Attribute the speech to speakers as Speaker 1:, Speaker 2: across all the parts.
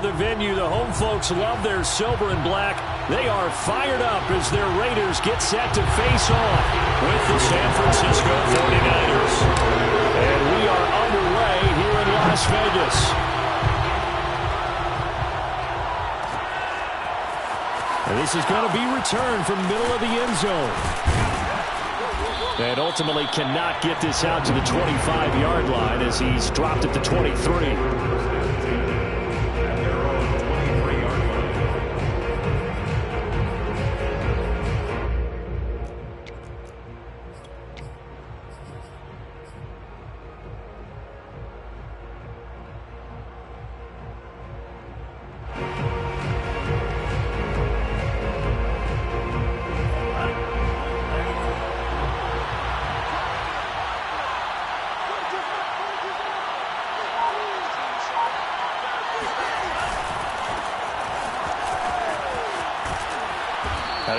Speaker 1: of the venue. The home folks love their silver and black. They are fired up as their Raiders get set to face off with the San Francisco 49ers. And we are underway here in Las Vegas. And this is going to be returned from middle of the end zone. And ultimately cannot get this out to the 25-yard line as he's dropped at the 23.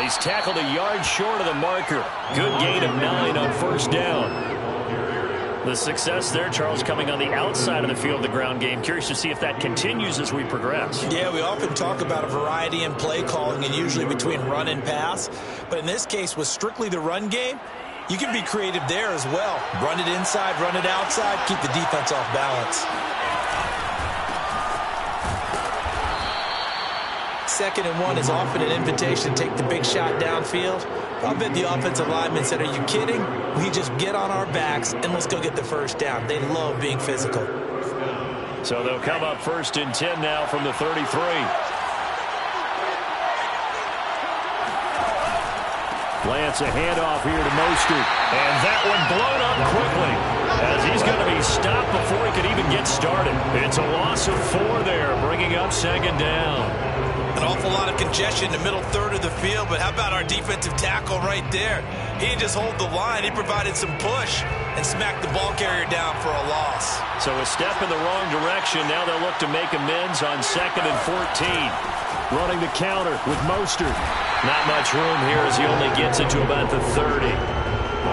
Speaker 1: He's tackled a yard short of the marker. Good gain of 9 on first down. The success there, Charles, coming on the outside of the field of the ground game. Curious to see if that continues as we progress.
Speaker 2: Yeah, we often talk about a variety in play calling and usually between run and pass. But in this case, with strictly the run game, you can be creative there as well. Run it inside, run it outside, keep the defense off balance. 2nd and 1 is often an invitation to take the big shot downfield. I bet the offensive lineman said, are you kidding? We just get on our backs and let's go get the first down. They love being physical.
Speaker 1: So they'll come up 1st and 10 now from the 33. Lance, a handoff here to Mostert. And that one blown up quickly as he's going to be stopped before he could even get started. It's a loss of 4 there, bringing up 2nd down.
Speaker 2: An awful lot of congestion in the middle third of the field, but how about our defensive tackle right there? He didn't just hold the line. He provided some push and smacked the ball carrier down for a loss.
Speaker 1: So a step in the wrong direction. Now they'll look to make amends on 2nd and 14. Running the counter with Mostert. Not much room here as he only gets it to about the 30.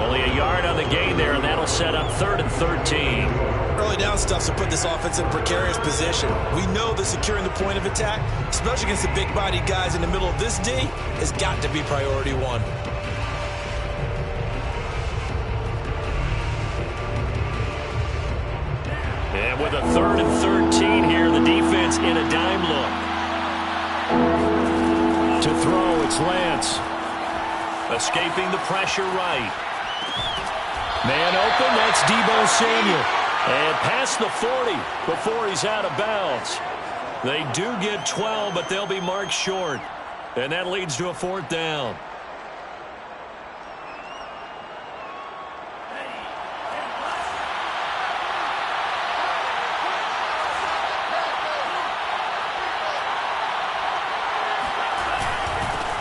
Speaker 1: Only a yard on the gain there, and that'll set up 3rd and 13.
Speaker 2: Early down stuff to put this offense in a precarious position. We know that securing the point of attack, especially against the big-bodied guys in the middle of this D, has got to be priority 1.
Speaker 1: And with a 3rd and 13 here, the defense in a dime look. To throw, it's Lance. Escaping the pressure right. Man open, that's Deebo Samuel. And past the 40 before he's out of bounds. They do get 12, but they'll be marked short. And that leads to a 4th down.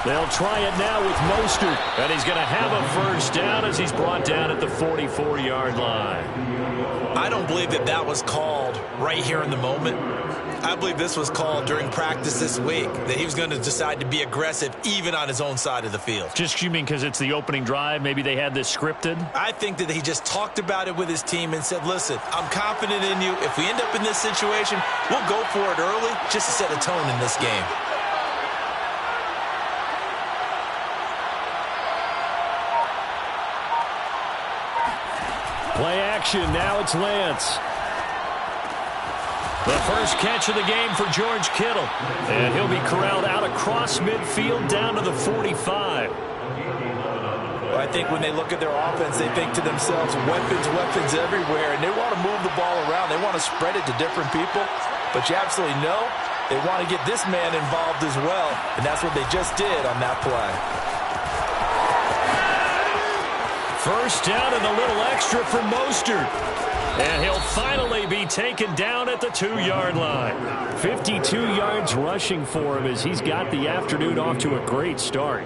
Speaker 1: They'll try it now with Mostert. And he's going to have a first down as he's brought down at the 44-yard line.
Speaker 2: I don't believe that that was called right here in the moment. I believe this was called during practice this week, that he was going to decide to be aggressive even on his own side of the field.
Speaker 1: Just you mean because it's the opening drive? Maybe they had this scripted?
Speaker 2: I think that he just talked about it with his team and said, listen, I'm confident in you. If we end up in this situation, we'll go for it early just to set a tone in this game.
Speaker 1: Play action. Now it's Lance. The first catch of the game for George Kittle. And he'll be corralled out across midfield down to the 45.
Speaker 2: Well, I think when they look at their offense, they think to themselves, weapons, weapons everywhere. And they want to move the ball around. They want to spread it to different people. But you absolutely know they want to get this man involved as well. And that's what they just did on that play.
Speaker 1: First down and a little extra for Mostert. And he'll finally be taken down at the 2-yard line. 52 yards rushing for him as he's got the afternoon off to a great start.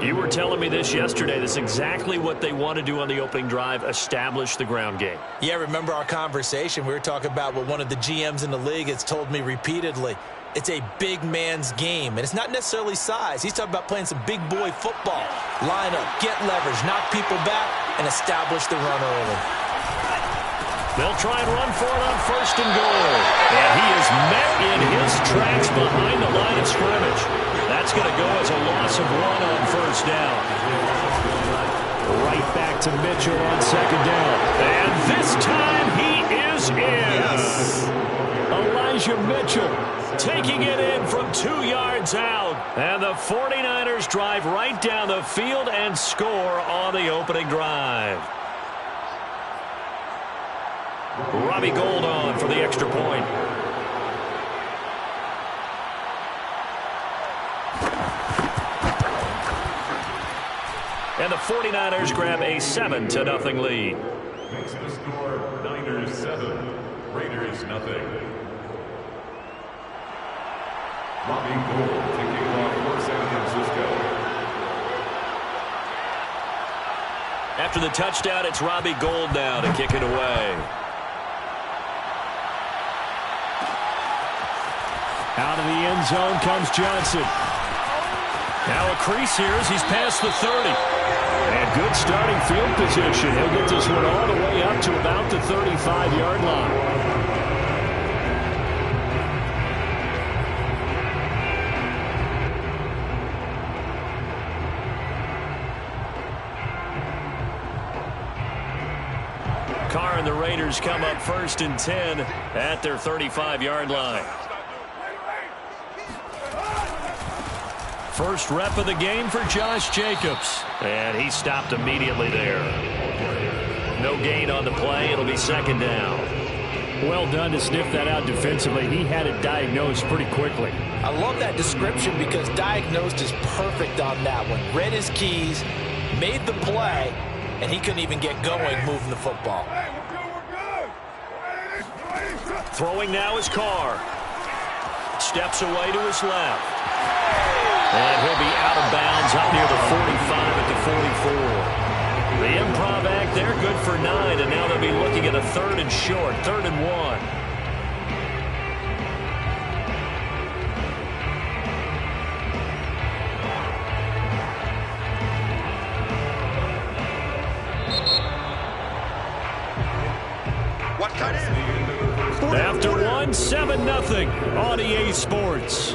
Speaker 1: You were telling me this yesterday. That's exactly what they want to do on the opening drive, establish the ground game.
Speaker 2: Yeah, remember our conversation? We were talking about what one of the GMs in the league has told me repeatedly. It's a big man's game, and it's not necessarily size. He's talking about playing some big boy football. Line up, get leverage, knock people back, and establish the run early.
Speaker 1: They'll try and run for it on 1st and goal. And he is met in his tracks behind the line of scrimmage. That's going to go as a loss of 1 on 1st down. Right back to Mitchell on 2nd down. And this time he is in.
Speaker 2: Yes.
Speaker 1: Elijah Mitchell taking it in from 2 yards out. And the 49ers drive right down the field and score on the opening drive. Robbie Gould on for the extra point. And the 49ers grab a 7-0 lead.
Speaker 3: Makes the score Niners 7, Raiders nothing. Robbie Gould taking off for San Francisco.
Speaker 1: After the touchdown, it's Robbie Gould now to kick it away. Out of the end zone comes Johnson. Now a crease here as he's past the 30. And good starting field position. He'll get this one all the way up to about the 35-yard line. Carr and the Raiders come up 1st and 10 at their 35-yard line. First rep of the game for Josh Jacobs. And he stopped immediately there. No gain on the play. It'll be 2nd down. Well done to sniff that out defensively. He had it diagnosed pretty quickly.
Speaker 2: I love that description because diagnosed is perfect on that one. Read his keys, made the play, and he couldn't even get going moving the football.
Speaker 1: Throwing now is Carr. Steps away to his left. And he'll be out of bounds up near the 45 at the 44. The improv act there, good for 9, and now they'll be looking at a 3rd and short, 3rd and 1.
Speaker 3: What cut in?
Speaker 1: After 1, 7-0 on EA Sports.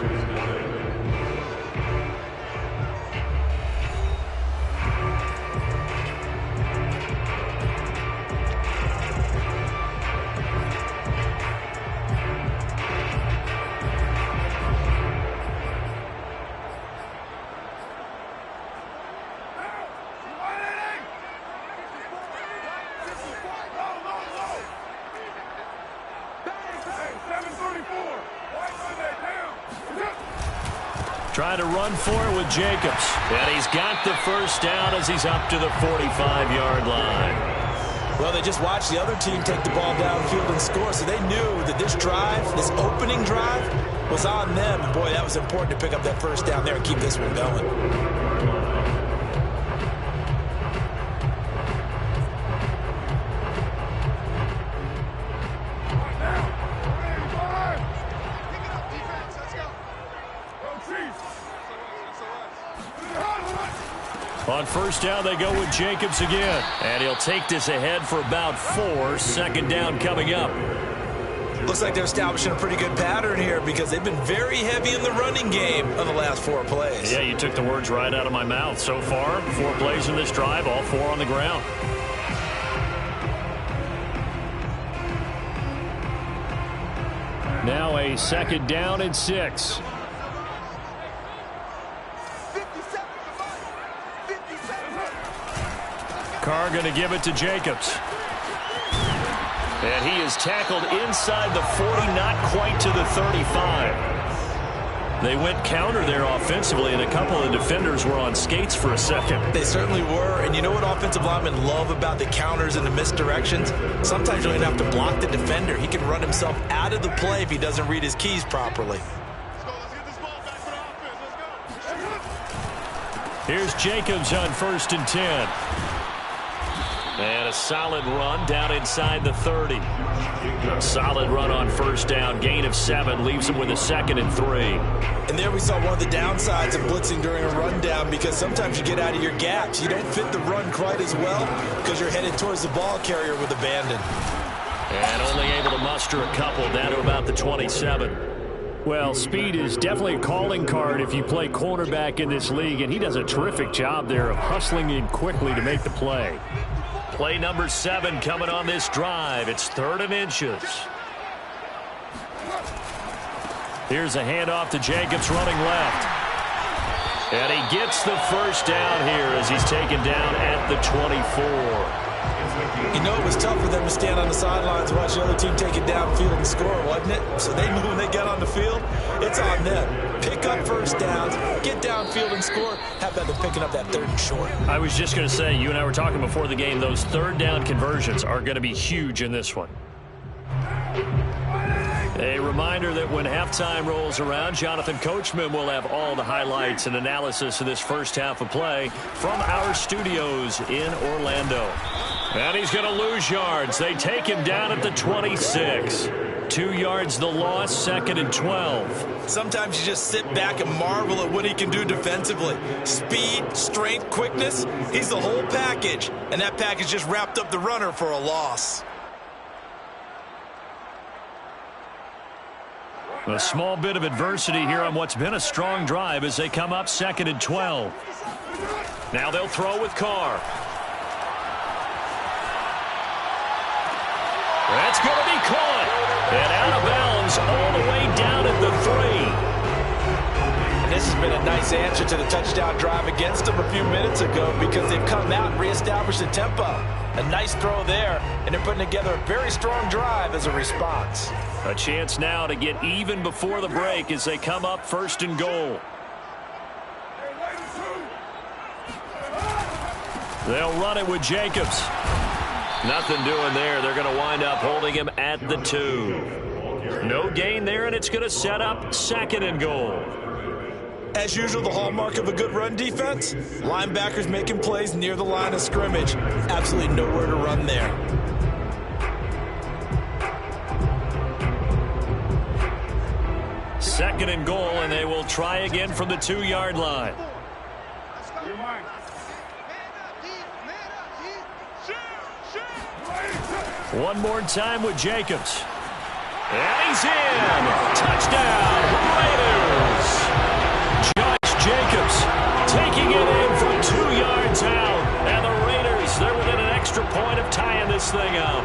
Speaker 1: Trying to run for it with Jacobs. And he's got the 1st down as he's up to the 45-yard line.
Speaker 2: Well, they just watched the other team take the ball downfield and score, so they knew that this drive, this opening drive, was on them. And boy, that was important to pick up that 1st down there and keep this one going.
Speaker 1: On 1st down, they go with Jacobs again. And he'll take this ahead for about 4. 2nd down coming up.
Speaker 2: Looks like they're establishing a pretty good pattern here because they've been very heavy in the running game on the last 4 plays.
Speaker 1: Yeah, you took the words right out of my mouth. So far, 4 plays in this drive, all 4 on the ground. Now a 2nd down and 6. Carr going to give it to Jacobs. And he is tackled inside the 40, not quite to the 35. They went counter there offensively, and a couple of defenders were on skates for a second.
Speaker 2: They certainly were, and you know what offensive linemen love about the counters and the misdirections? Sometimes you don't even have to block the defender. He can run himself out of the play if he doesn't read his keys properly.
Speaker 1: Here's Jacobs on 1st and 10. And a solid run down inside the 30. A solid run on 1st down. Gain of 7 leaves him with a 2nd and 3.
Speaker 2: And there we saw one of the downsides of blitzing during a rundown because sometimes you get out of your gaps. You don't fit the run quite as well because you're headed towards the ball carrier with abandon.
Speaker 1: And only able to muster a couple down to about the 27. Well, speed is definitely a calling card if you play cornerback in this league, and he does a terrific job there of hustling in quickly to make the play. Play number 7 coming on this drive. It's 3rd and inches. Here's a handoff to Jacobs running left. And he gets the first down here as he's taken down at the 24.
Speaker 2: You know, it was tough for them to stand on the sidelines and watch the other team take it downfield and score, wasn't it? So they knew when they got on the field, it's on them. Pick up first downs, get downfield and score. How about them picking up that 3rd and short?
Speaker 1: I was just going to say, you and I were talking before the game, those 3rd down conversions are going to be huge in this one. A reminder that when halftime rolls around, Jonathan Coachman will have all the highlights and analysis of this first half of play from our studios in Orlando. And he's going to lose yards. They take him down at the 26. 2 yards the loss, 2nd and 12.
Speaker 2: Sometimes you just sit back and marvel at what he can do defensively. Speed, strength, quickness, he's the whole package. And that package just wrapped up the runner for a loss.
Speaker 1: A small bit of adversity here on what's been a strong drive as they come up 2nd and 12. Now they'll throw with Carr. That's going to be caught. And out of bounds all the way down at the 3.
Speaker 2: And this has been a nice answer to the touchdown drive against them a few minutes ago because they've come out and reestablished the tempo. A nice throw there, and they're putting together a very strong drive as a response.
Speaker 1: A chance now to get even before the break as they come up 1st and goal. They'll run it with Jacobs. Nothing doing there. They're going to wind up holding him at the 2. No gain there, and it's going to set up 2nd and goal.
Speaker 2: As usual, the hallmark of a good run defense, linebackers making plays near the line of scrimmage. Absolutely nowhere to run there.
Speaker 1: Second and goal, and they will try again from the 2-yard line. One more time with Jacobs. And he's in. Touchdown, Raiders. Josh Jacobs taking it in from 2 yards out. And the Raiders, they're within an extra point of tying this thing up.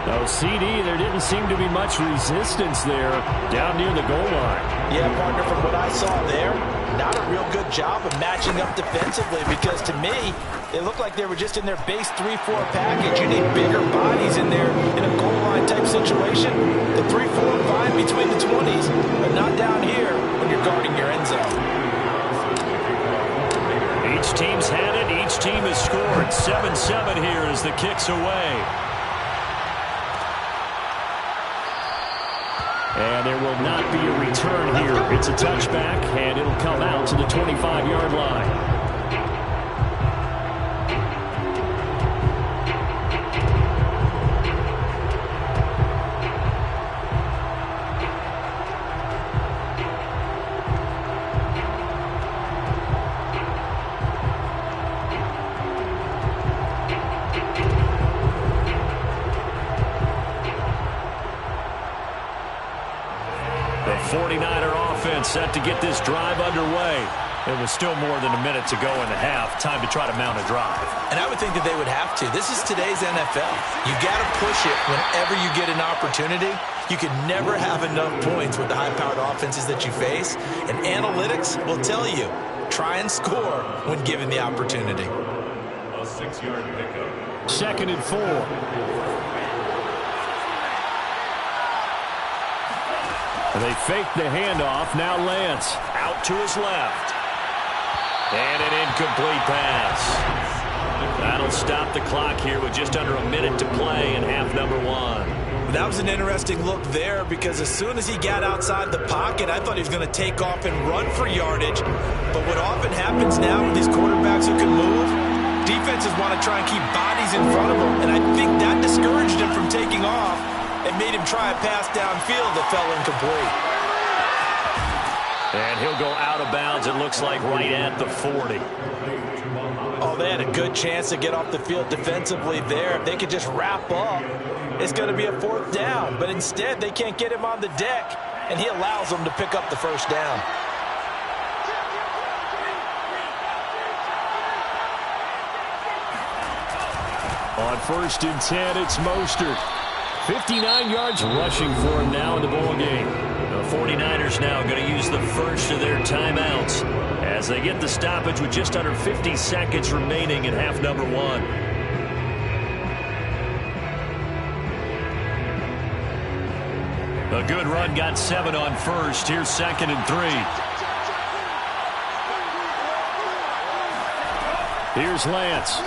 Speaker 1: Oh, CD, there didn't seem to be much resistance there down near the goal line.
Speaker 2: Yeah, partner, from what I saw there, not a real good job of matching up defensively because to me, it looked like they were just in their base 3-4 package. You need bigger bodies in there in a goal line type situation. The 3-4 fine between the 20s, but not down here when you're guarding your end zone.
Speaker 1: Each team's had it. Each team has scored. 7-7 here as the kick's away. And there will not be a return here. It's a touchback, and it'll come out to the 25-yard line. The 49er offense set to get this drive underway. It was still more than a minute to go in the half. Time to try to mount a drive.
Speaker 2: And I would think that they would have to. This is today's NFL. You got to push it whenever you get an opportunity. You can never have enough points with the high-powered offenses that you face. And analytics will tell you, try and score when given the opportunity.
Speaker 3: A 6-yard pickup.
Speaker 1: 2nd and 4. They fake the handoff. Now Lance out to his left. And an incomplete pass. That'll stop the clock here with just under a minute to play in half number 1.
Speaker 2: That was an interesting look there because as soon as he got outside the pocket, I thought he was going to take off and run for yardage. But what often happens now with these quarterbacks who can move, defenses want to try and keep bodies in front of them. And I think that discouraged him from taking off. It made him try a pass downfield that fell incomplete.
Speaker 1: And he'll go out of bounds, it looks like, right at the 40.
Speaker 2: Oh, they had a good chance to get off the field defensively there. If they could just wrap up, it's going to be a 4th down. But instead, they can't get him on the deck, and he allows them to pick up the 1st down.
Speaker 1: On 1st and 10, it's Mostert. 59 yards rushing for him now in the ball game. The 49ers now going to use the first of their timeouts as they get the stoppage with just under 50 seconds remaining in half number 1. A good run got 7 on 1st. Here's 2nd and 3. Here's Lance.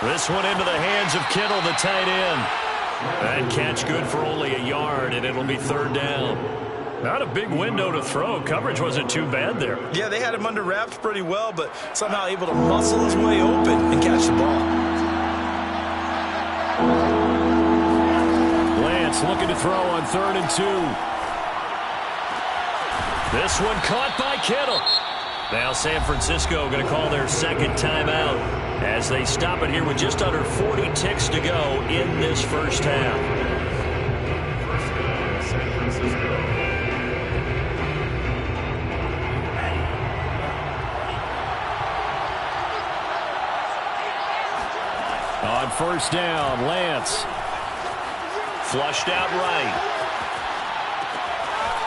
Speaker 1: This one into the hands of Kittle, the tight end. That catch good for only a yard, and it'll be 3rd down. Not a big window to throw. Coverage wasn't too bad there.
Speaker 2: Yeah, they had him under wraps pretty well, but somehow able to muscle his way open and catch the ball.
Speaker 1: Lance looking to throw on 3rd and 2. This one caught by Kittle. Now San Francisco going to call their 2nd timeout as they stop it here with just under 40 ticks to go in this first half.
Speaker 3: First down, San Francisco.
Speaker 1: On 1st down, Lance. Flushed out right.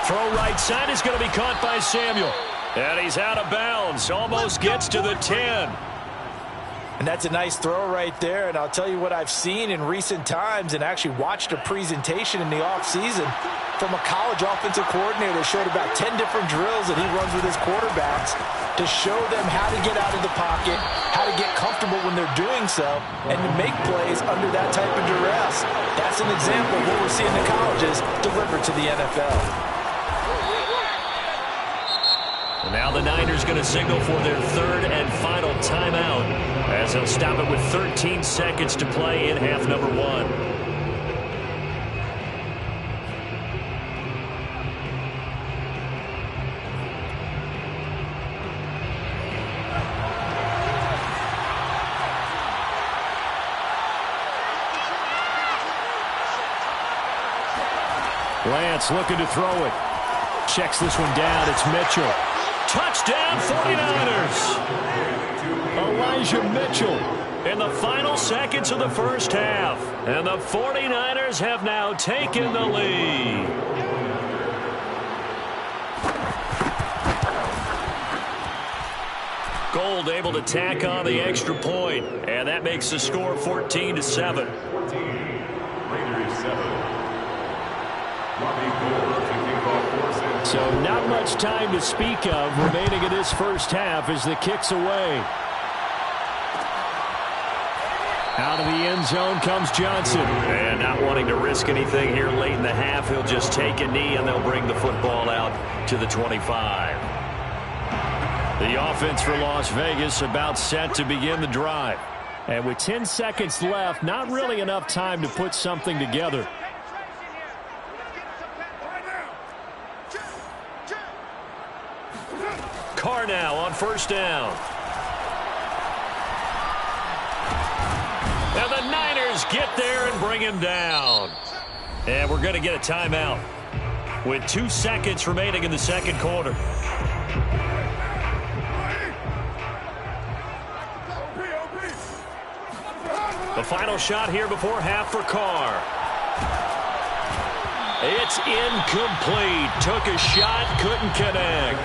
Speaker 1: Throw right side is going to be caught by Samuel. And he's out of bounds. Almost gets to the 10.
Speaker 2: And that's a nice throw right there. And I'll tell you what I've seen in recent times and actually watched a presentation in the offseason from a college offensive coordinator that showed about 10 different drills that he runs with his quarterbacks to show them how to get out of the pocket, how to get comfortable when they're doing so, and to make plays under that type of duress. That's an example of what we're seeing in colleges delivered to the NFL.
Speaker 1: Now the Niners going to signal for their 3rd and final timeout as they'll stop it with 13 seconds to play in half number 1. Lance looking to throw it. Checks this one down. It's Mitchell. Touchdown 49ers. Elijah Mitchell in the final seconds of the first half. And the 49ers have now taken the lead. Gold able to tack on the extra point, and that makes the score 14-7.
Speaker 3: 14, Raiders 7. Robbie Gould to kick off for San
Speaker 1: So not much time to speak of remaining in this first half as the kick's away. Out of the end zone comes Johnson. And not wanting to risk anything here late in the half, he'll just take a knee and they'll bring the football out to the 25. The offense for Las Vegas about set to begin the drive. And with 10 seconds left, not really enough time to put something together. Carr now on 1st down. And the Niners get there and bring him down. And we're going to get a timeout with 2 seconds remaining in the 2nd quarter. The final shot here before half for Carr. It's incomplete. Took a shot, couldn't connect.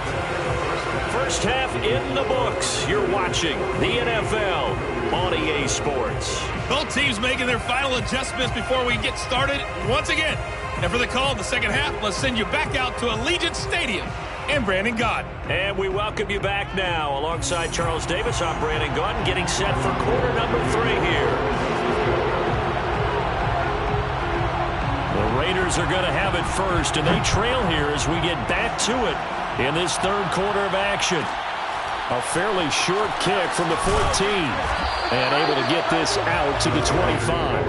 Speaker 1: First half in the books. You're watching the NFL on EA Sports.
Speaker 4: Both teams making their final adjustments before we get started once again. And for the call of the second half, let's send you back out to Allegiant Stadium and Brandon Gaudin.
Speaker 1: And we welcome you back now. Alongside Charles Davis, I'm Brandon Gaudin, getting set for quarter number 3 here. The Raiders are going to have it first, and they trail here as we get back to it in this 3rd quarter of action. A fairly short kick from the 14, and able to get this out to the 25.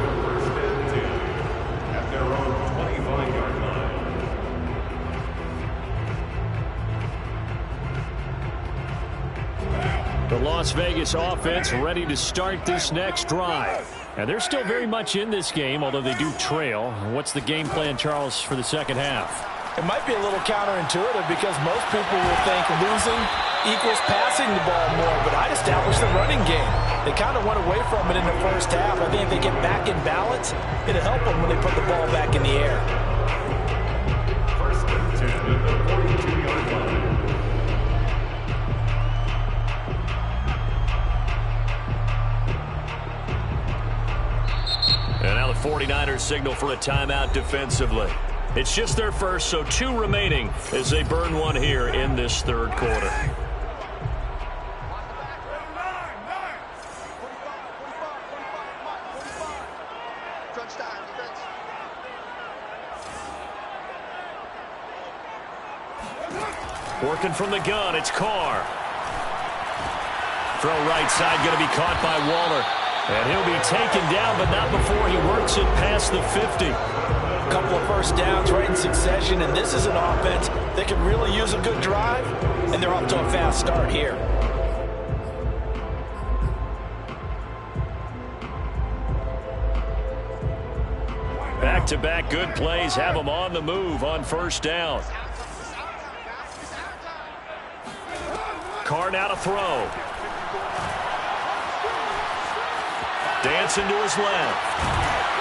Speaker 3: at their own 25-yard line.
Speaker 1: The Las Vegas offense ready to start this next drive. And they're still very much in this game, although they do trail. What's the game plan, Charles, for the second half?
Speaker 2: It might be a little counterintuitive because most people will think losing equals passing the ball more, but I'd establish the running game. They kind of went away from it in the first half. I think if they get back in balance, it'll help them when they put the ball back in the air.
Speaker 3: First and 10 at the 42-yard line.
Speaker 1: And now the 49ers signal for a timeout defensively. It's just their first, so 2 remaining as they burn one here in this third quarter. Working from the gun, it's Carr. Throw right side, going to be caught by Waller. And he'll be taken down, but not before he works it past the 50.
Speaker 2: A couple of first downs right in succession, and this is an offense that can really use a good drive, and they're off to a fast start here.
Speaker 1: Back-to-back good plays have them on the move on first down. Carr now to throw. Dancing to his left.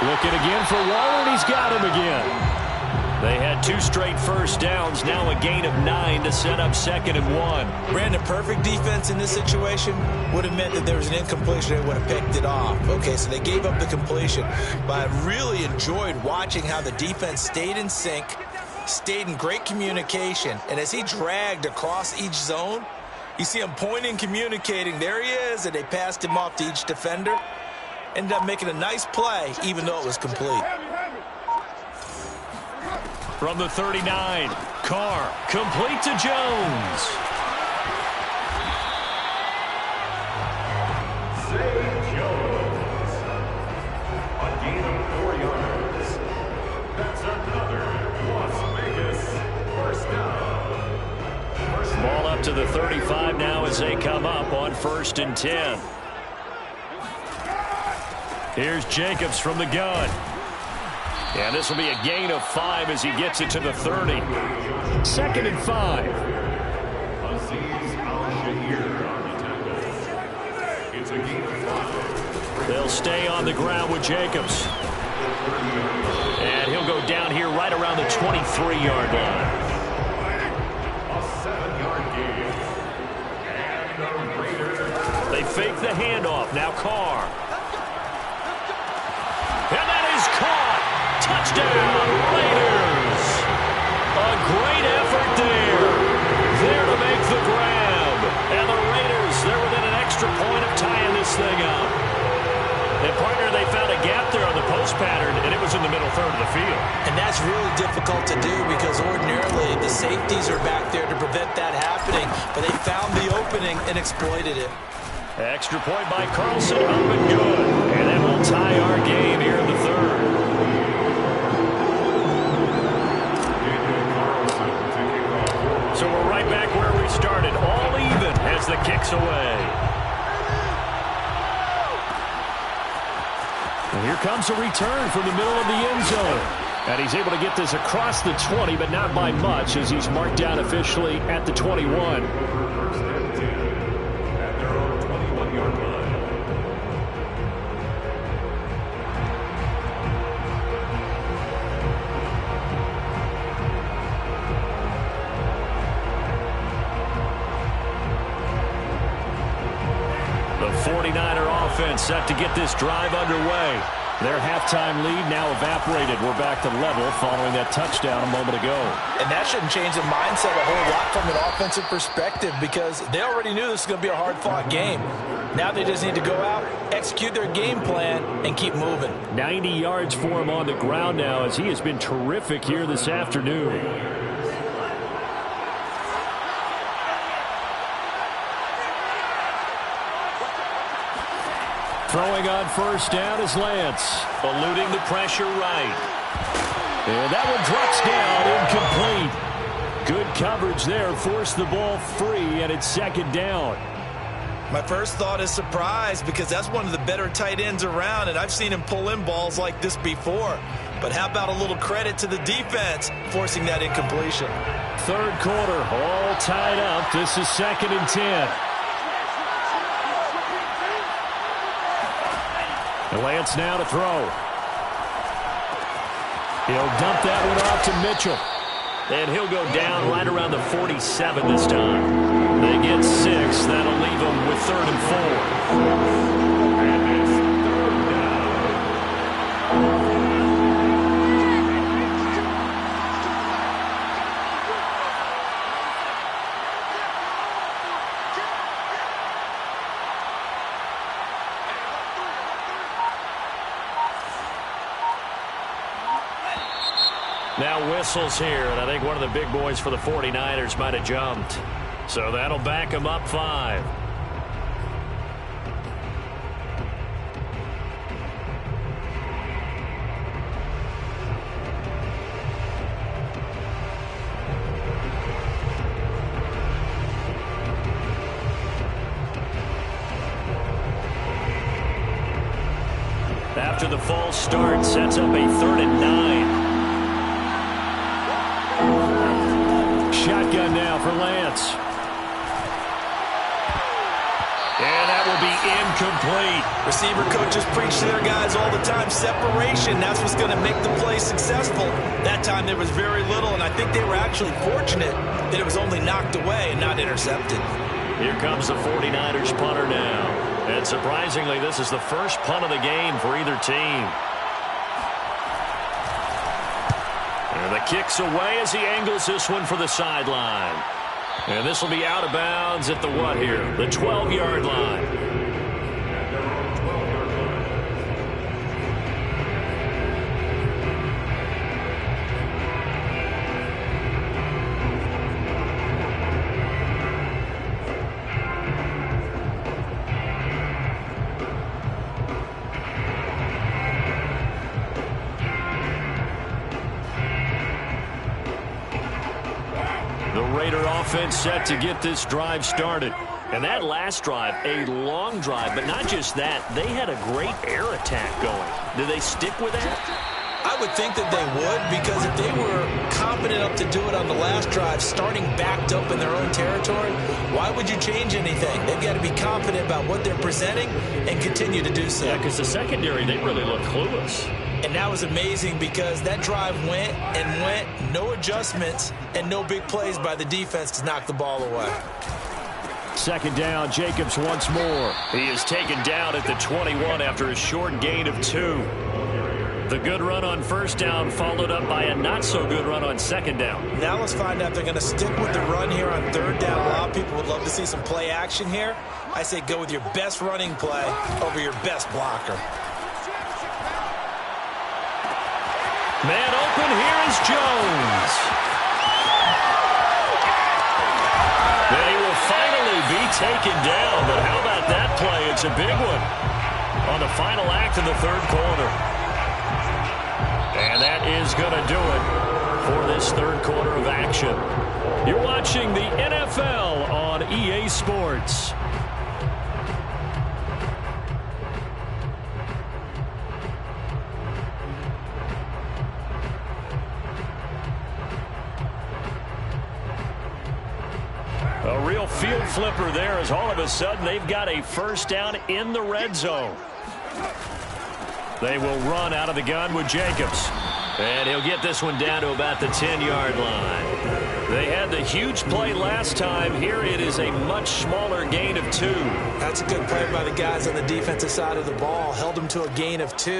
Speaker 1: Looking again for Waller, and he's got him again. They had 2 straight first downs, now a gain of 9 to set up 2nd and 1.
Speaker 2: Brandon, perfect defense in this situation would have meant that there was an incompletion. They would have picked it off. Okay, so they gave up the completion. But I really enjoyed watching how the defense stayed in sync, stayed in great communication. And as he dragged across each zone, you see him pointing, communicating. There he is, and they passed him off to each defender. Ended up making a nice play, even though it was complete.
Speaker 1: From the 39, Carr, complete to Jones.
Speaker 3: Zay Jones. A gain of 4 yards. That's another Las Vegas first down.
Speaker 1: Ball up to the 35 now as they come up on 1st and 10. Here's Jacobs from the gun. And this will be a gain of 5 as he gets it to the 30. 2nd and 5.
Speaker 3: It's a gain of 5.
Speaker 1: They'll stay on the ground with Jacobs. And he'll go down here right around the 23-yard line.
Speaker 3: A 7-yard gain. And the Raiders.
Speaker 1: They fake the handoff. Now Carr. And that is caught. Touchdown, Raiders. A great effort there. There to make the grab. And the Raiders, they're within an extra point of tying this thing up. And, partner, they found a gap there on the post pattern, and it was in the middle third of the field.
Speaker 2: And that's really difficult to do because ordinarily the safeties are back there to prevent that happening. But they found the opening and exploited it.
Speaker 1: Extra point by Carlson, up and good. And that will tie our game here in the third. So we're right back where we started, all even as the kick's away. And here comes a return from the middle of the end zone. And he's able to get this across the 20, but not by much as he's marked down officially at the 21. The 49er offense set to get this drive underway. Their halftime lead now evaporated. We're back to level following that touchdown a moment ago.
Speaker 2: And that shouldn't change the mindset a whole lot from an offensive perspective because they already knew this was going to be a hard-fought game. Now they just need to go out, execute their game plan, and keep moving.
Speaker 1: 90 yards for him on the ground now as he has been terrific here this afternoon. Throwing on first down is Lance, eluding the pressure right. And that one drops down, incomplete. Good coverage there, forced the ball free, and it's 2nd down.
Speaker 2: My first thought is surprise because that's one of the better tight ends around, and I've seen him pull in balls like this before. But how about a little credit to the defense forcing that incompletion?
Speaker 1: Third quarter, all tied up. This is 2nd and 10. Lance now to throw. He'll dump that one off to Mitchell. And he'll go down right around the 47 this time. They get 6. That'll leave them with 3rd and 4.
Speaker 3: And it's 3rd down.
Speaker 1: Now whistles here, and I think one of the big boys for the 49ers might have jumped. So that'll back him up 5. After the false start, sets up a 3rd and 9. Shotgun now for Lance. And that will be incomplete.
Speaker 2: Receiver coaches preach to their guys all the time. Separation, that's what's going to make the play successful. That time there was very little, and I think they were actually fortunate that it was only knocked away and not intercepted.
Speaker 1: Here comes the 49ers punter now. And surprisingly, this is the first punt of the game for either team. And the kick's away as he angles this one for the sideline. And this will be out of bounds at the what here? The 12-yard line. Offense set to get this drive started. And that last drive, a long drive, but not just that. They had a great air attack going. Do they stick with that?
Speaker 2: I would think that they would, because if they were confident enough to do it on the last drive, starting backed up in their own territory, why would you change anything? They've got to be confident about what they're presenting and continue to do so.
Speaker 1: Yeah, because the secondary, they really look clueless.
Speaker 2: And that was amazing because that drive went and went, no adjustments, and no big plays by the defense to knock the ball away.
Speaker 1: 2nd down, Jacobs once more. He is taken down at the 21 after a short gain of 2. The good run on 1st down followed up by a not-so-good run on 2nd down.
Speaker 2: Now let's find out if they're going to stick with the run here on 3rd down. A lot of people would love to see some play action here. I say go with your best running play over your best blocker.
Speaker 1: Man open, here is Jones. They will finally be taken down, but how about that play? It's a big one on the final act of the 3rd quarter. And that is going to do it for this 3rd quarter of action. You're watching the NFL on EA Sports. A real field flipper there as all of a sudden they've got a 1st down in the red zone. They will run out of the gun with Jacobs. And he'll get this one down to about the 10-yard line. They had the huge play last time. Here it is a much smaller gain of 2.
Speaker 2: That's a good play by the guys on the defensive side of the ball. Held them to a gain of 2.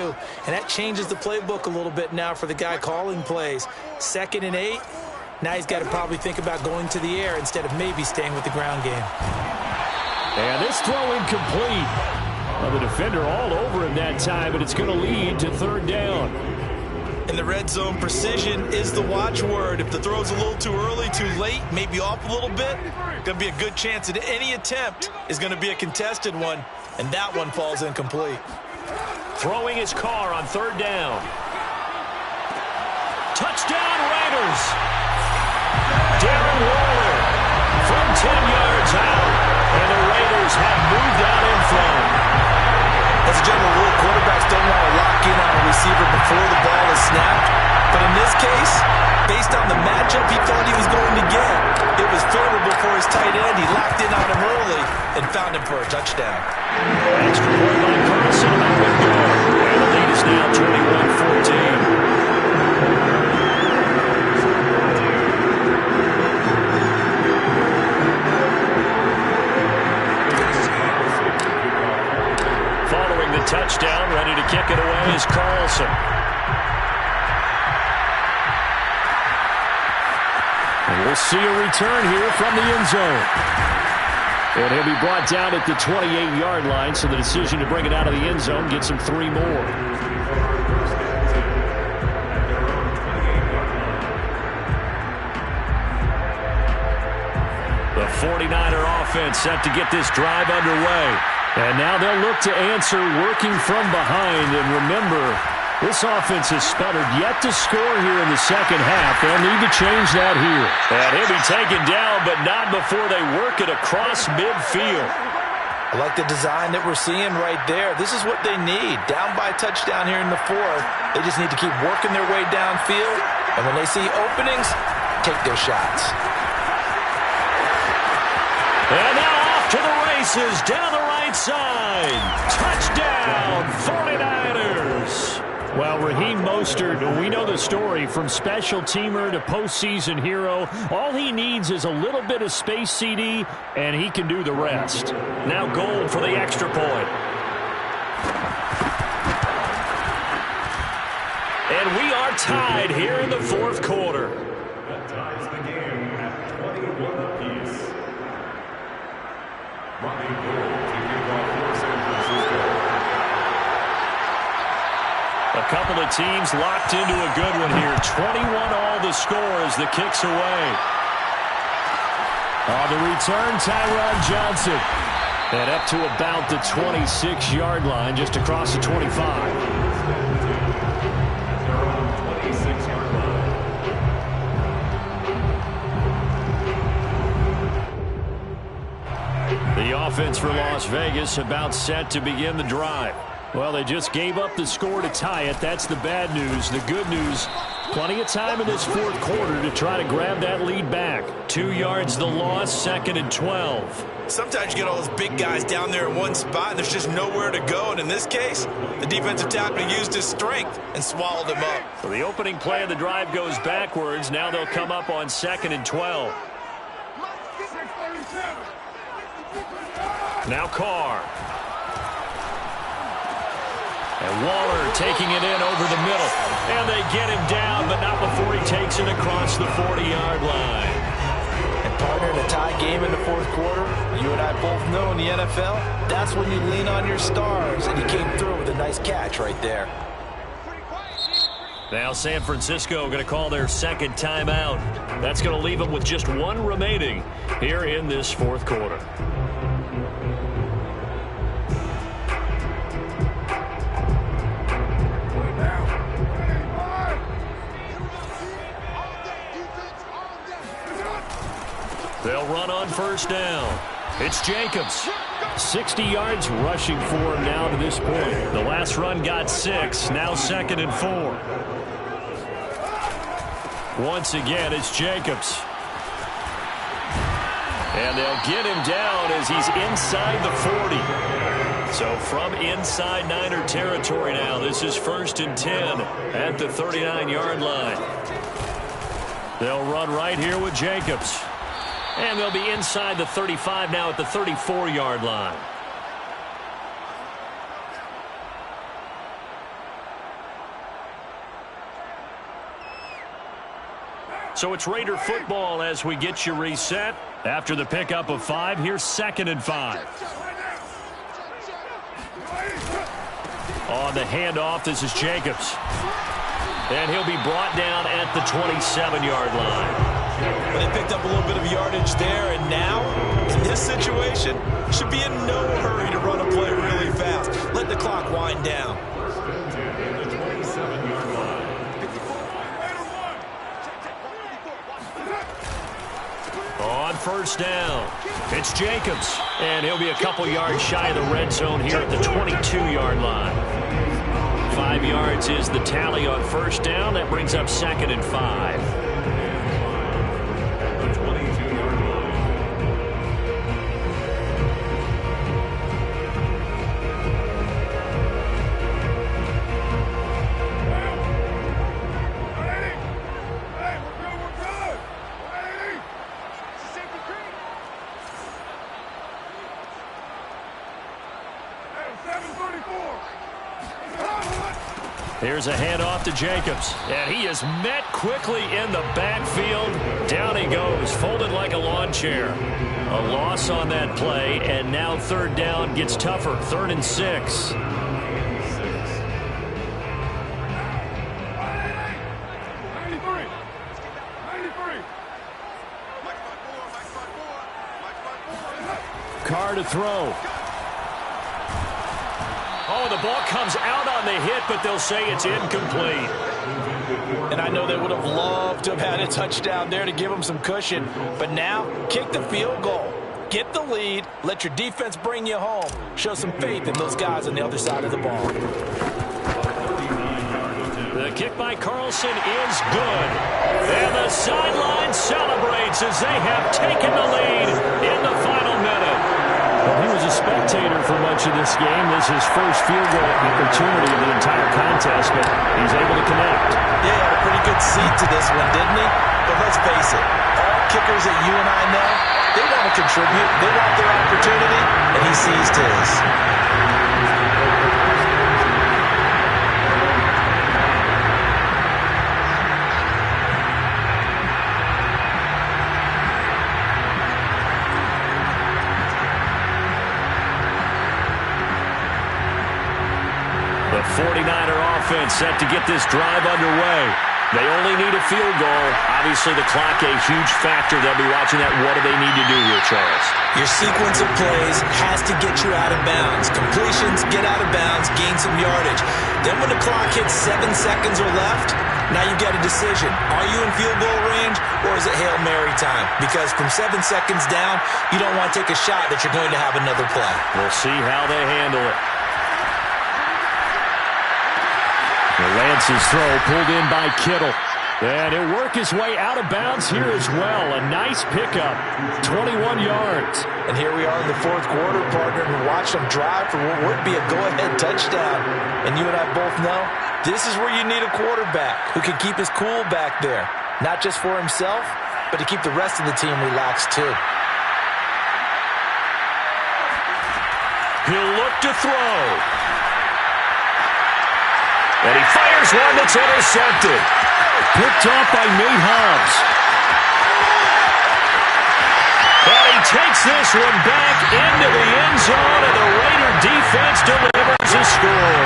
Speaker 2: And that changes the playbook a little bit now for the guy calling plays. 2nd and 8. Now he's got to probably think about going to the air instead of maybe staying with the ground game.
Speaker 1: And this throw incomplete. Well, the defender all over him that time, but it's going to lead to 3rd down.
Speaker 2: In the red zone, precision is the watchword. If the throw's a little too early, too late, maybe off a little bit, going to be a good chance that any attempt is going to be a contested one, and that one falls incomplete.
Speaker 1: Throwing his car on 3rd down. Touchdown, Raiders! Darren Waller from 10 yards out, and the Raiders have moved
Speaker 2: general rule, quarterbacks don't want to lock in on a receiver before the ball is snapped. But in this case, based on the matchup he thought he was going to get, it was favorable for his tight end. He locked in on him early and found him for a touchdown.
Speaker 1: Extra point by Carlson. That would go. And the lead is now 21-14. Touchdown, ready to kick it away is Carlson. And we'll see a return here from the end zone. And he'll be brought down at the 28-yard line, so the decision to bring it out of the end zone gets him 3 more. The 49er offense set to get this drive underway. And now they'll look to answer working from behind. And remember, this offense has sputtered yet to score here in the second half. They'll need to change that here. And he'll be taken down, but not before they work it across midfield.
Speaker 2: I like the design that we're seeing right there. This is what they need. Down by a touchdown here in the fourth. They just need to keep working their way downfield. And when they see openings, take their shots.
Speaker 1: And now off to the races, down the right side. Touchdown, 49ers. Well, Raheem Mostert, we know the story from special teamer to postseason hero. All he needs is a little bit of space, CD, and he can do the rest. Now goal for the extra point. And we are tied here in the fourth quarter.
Speaker 3: That ties the game at 21 apiece. Running goal to kick off for San Francisco.
Speaker 1: A couple of teams locked into a good one here. 21 all the score as the kick's away. On the return, Tyron Johnson. And up to about the 26-yard line, just across the 25. The offense for Las Vegas about set to begin the drive. Well, they just gave up the score to tie it. That's the bad news. The good news, plenty of time in this fourth quarter to try to grab that lead back. 2 yards the loss, 2nd and 12.
Speaker 2: Sometimes you get all those big guys down there in one spot, and there's just nowhere to go. And in this case, the defensive tackle used his strength and swallowed him up.
Speaker 1: So the opening play of the drive goes backwards. Now they'll come up on 2nd and 12. Now Carr. And Waller taking it in over the middle. And they get him down, but not before he takes it across the 40-yard line.
Speaker 2: And partner, in a tie game in the fourth quarter, you and I both know in the NFL, that's when you lean on your stars. And he came through with a nice catch right there.
Speaker 1: Now San Francisco going to call their second timeout. That's going to leave them with just 1 remaining here in this fourth quarter. They'll run on first down. It's Jacobs. 60 yards rushing for him now to this point. The last run got 6. Now 2nd and 4. Once again, it's Jacobs. And they'll get him down as he's inside the 40. So from inside Niner territory now, this is 1st and 10 at the 39-yard line. They'll run right here with Jacobs. And they'll be inside the 35 now at the 34-yard line. So it's Raider football as we get you reset. After the pickup of 5, here's 2nd and 5. On the handoff, this is Jacobs. And he'll be brought down at the 27-yard line.
Speaker 2: Well, they picked up a little bit of yardage there, and now, in this situation, should be in no hurry to run a play really fast. Let the clock wind down.
Speaker 1: On first down, it's Jacobs. And he'll be a couple yards shy of the red zone here at the 22-yard line. 5 yards is the tally on first down. That brings up 2nd and 5.
Speaker 3: The 22-yard line.
Speaker 1: Here's a handoff to Jacobs, and he is met quickly in the backfield. Down he goes, folded like a lawn chair. A loss on that play, and now 3rd down gets tougher. 3rd and 6. Carr to throw. Oh, the ball comes out on the hit, but they'll say it's incomplete.
Speaker 2: And I know they would have loved to have had a touchdown there to give them some cushion. But now, kick the field goal. Get the lead. Let your defense bring you home. Show some faith in those guys on the other side of the ball.
Speaker 1: The kick by Carlson is good. And the sideline celebrates as they have taken the lead in the final minute. Well, he was a spectator for much of this game. This is his first field goal opportunity of the entire contest, but he's able to connect.
Speaker 2: Yeah, he had a pretty good seat to this one, didn't he? But let's face it, all kickers that you and I know, they want to contribute. They want their opportunity, and he seized his.
Speaker 1: The 49er offense set to get this drive underway. They only need a field goal. Obviously, the clock a huge factor. They'll be watching that. What do they need to do here, Charles?
Speaker 2: Your sequence of plays has to get you out of bounds. Completions, get out of bounds, gain some yardage. Then when the clock hits 7 seconds or left, now you get a decision. Are you in field goal range, or is it Hail Mary time? Because from 7 seconds down, you don't want to take a shot that you're going to have another play.
Speaker 1: We'll see how they handle it. Lance's throw pulled in by Kittle. And he'll work his way out of bounds here as well. A nice pickup, 21 yards.
Speaker 2: And here we are in the 4th quarter, partner, and watch them drive for what would be a go-ahead touchdown. And you and I both know this is where you need a quarterback who can keep his cool back there. Not just for himself, but to keep the rest of the team relaxed too.
Speaker 1: He'll look to throw. And he fires one that's intercepted. Picked off by Nate Hobbs. And he takes this one back into the end zone, and the Raider defense delivers a score.